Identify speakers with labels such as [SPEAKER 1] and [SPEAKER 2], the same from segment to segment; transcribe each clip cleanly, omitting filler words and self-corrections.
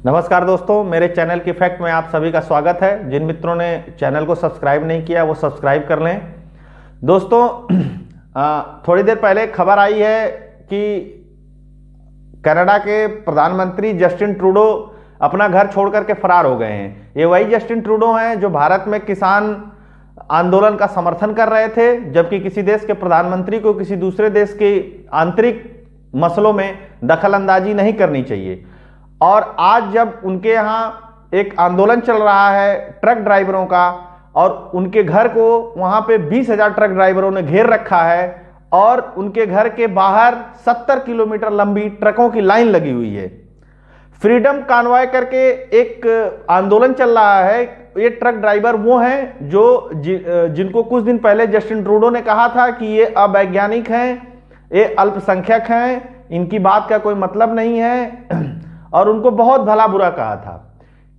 [SPEAKER 1] नमस्कार दोस्तों, मेरे चैनल की फैक्ट में आप सभी का स्वागत है। जिन मित्रों ने चैनल को सब्सक्राइब नहीं किया वो सब्सक्राइब कर लें। दोस्तों, थोड़ी देर पहले खबर आई है कि कनाडा के प्रधानमंत्री जस्टिन ट्रूडो अपना घर छोड़ करके फरार हो गए हैं। ये वही जस्टिन ट्रूडो हैं जो भारत में किसान आंदोलन का समर्थन कर रहे थे, जबकि किसी देश के प्रधानमंत्री को किसी दूसरे देश के आंतरिक मसलों में दखल अंदाजी नहीं करनी चाहिए। और आज जब उनके यहाँ एक आंदोलन चल रहा है ट्रक ड्राइवरों का, और उनके घर को वहां पे 20,000 ट्रक ड्राइवरों ने घेर रखा है और उनके घर के बाहर 70 किलोमीटर लंबी ट्रकों की लाइन लगी हुई है। फ्रीडम कॉन्वॉय करके एक आंदोलन चल रहा है। ये ट्रक ड्राइवर वो हैं जो जिनको कुछ दिन पहले जस्टिन ट्रूडो ने कहा था कि ये अवैज्ञानिक हैं, ये अल्पसंख्यक हैं, इनकी बात का कोई मतलब नहीं है, और उनको बहुत भला बुरा कहा था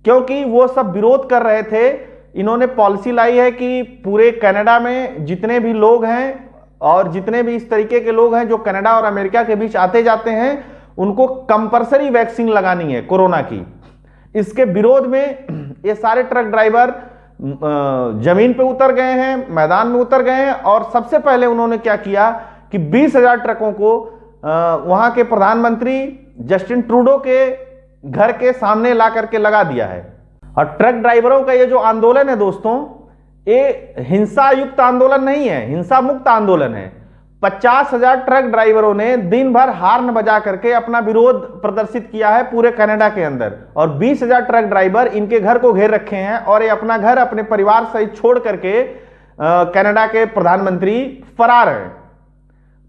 [SPEAKER 1] क्योंकि वो सब विरोध कर रहे थे। इन्होंने पॉलिसी लाई है कि पूरे कनाडा में जितने भी लोग हैं और जितने भी इस तरीके के लोग हैं जो कनाडा और अमेरिका के बीच आते जाते हैं, उनको कंपल्सरी वैक्सीन लगानी है कोरोना की। इसके विरोध में ये सारे ट्रक ड्राइवर जमीन पे उतर गए हैं, मैदान में उतर गए हैं, और सबसे पहले उन्होंने क्या किया कि 20,000 ट्रकों को वहां के प्रधानमंत्री जस्टिन ट्रूडो के घर के सामने ला करके लगा दिया है। और ट्रक ड्राइवरों का ये जो आंदोलन है दोस्तों, ये हिंसा युक्त आंदोलन नहीं है, हिंसा मुक्त आंदोलन है। 50,000 ट्रक ड्राइवरों ने दिन भर हार्न बजा करके अपना विरोध प्रदर्शित किया है पूरे कनाडा के अंदर, और 20,000 ट्रक ड्राइवर इनके घर को घेर रखे हैं और ये अपना घर अपने परिवार सहित छोड़ करके कनाडा के प्रधानमंत्री फरार हैं।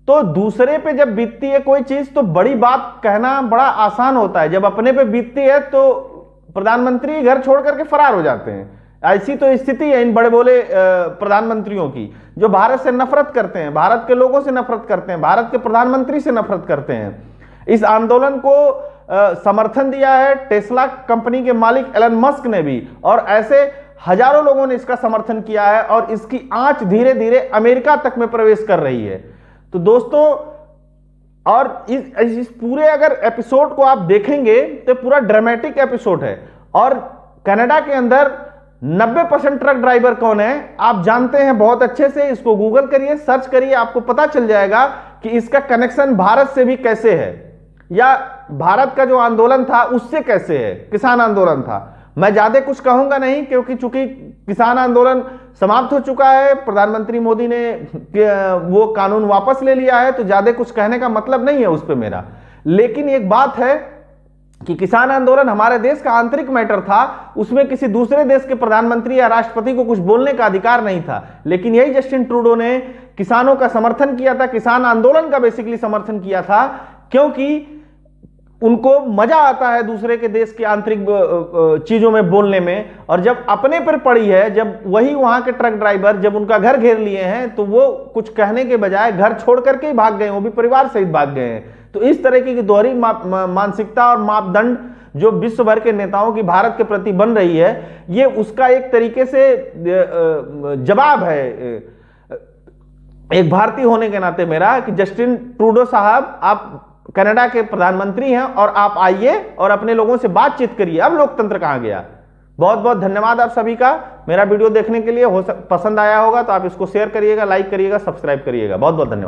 [SPEAKER 1] तो दूसरे पे जब बीतती है कोई चीज तो बड़ी बात कहना बड़ा आसान होता है, जब अपने पे बीतती है तो प्रधानमंत्री घर छोड़ करके फरार हो जाते हैं। ऐसी तो स्थिति है इन बड़े बोले प्रधानमंत्रियों की, जो भारत से नफरत करते हैं, भारत के लोगों से नफरत करते हैं, भारत के प्रधानमंत्री से नफरत करते हैं। इस आंदोलन को समर्थन दिया है टेस्ला कंपनी के मालिक एलन मस्क ने भी, और ऐसे हजारों लोगों ने इसका समर्थन किया है, और इसकी आंच धीरे धीरे अमेरिका तक में प्रवेश कर रही है। तो दोस्तों, और इस पूरे अगर एपिसोड को आप देखेंगे तो पूरा ड्रामेटिक एपिसोड है। और कनाडा के अंदर 90% ट्रक ड्राइवर कौन है आप जानते हैं बहुत अच्छे से। इसको गूगल करिए, सर्च करिए, आपको पता चल जाएगा कि इसका कनेक्शन भारत से भी कैसे है, या भारत का जो आंदोलन था उससे कैसे है, किसान आंदोलन था। मैं ज्यादा कुछ कहूंगा नहीं क्योंकि चूंकि किसान आंदोलन समाप्त हो चुका है, प्रधानमंत्री मोदी ने वो कानून वापस ले लिया है, तो ज्यादा कुछ कहने का मतलब नहीं है उस पर मेरा। लेकिन एक बात है कि किसान आंदोलन हमारे देश का आंतरिक मैटर था, उसमें किसी दूसरे देश के प्रधानमंत्री या राष्ट्रपति को कुछ बोलने का अधिकार नहीं था। लेकिन यही जस्टिन ट्रूडो ने किसानों का समर्थन किया था, किसान आंदोलन का बेसिकली समर्थन किया था, क्योंकि उनको मजा आता है दूसरे के देश की आंतरिक चीजों में बोलने में। और जब अपने पर पड़ी है, जब वही वहां के ट्रक ड्राइवर जब उनका घर घेर लिए हैं, तो वो कुछ कहने के बजाय घर छोड़ करके ही भाग गए, वो भी परिवार सहित भाग गए हैं। तो इस तरह की दोहरी मानसिकता और मापदंड जो विश्व भर के नेताओं की भारत के प्रति बन रही है, ये उसका एक तरीके से जवाब है एक भारतीय होने के नाते मेरा, कि जस्टिन ट्रूडो साहब, आप कनाडा के प्रधानमंत्री हैं और आप आइए और अपने लोगों से बातचीत करिए। अब लोकतंत्र कहां गया। बहुत बहुत धन्यवाद आप सभी का मेरा वीडियो देखने के लिए। पसंद आया होगा तो आप इसको शेयर करिएगा, लाइक करिएगा, सब्सक्राइब करिएगा। बहुत बहुत धन्यवाद।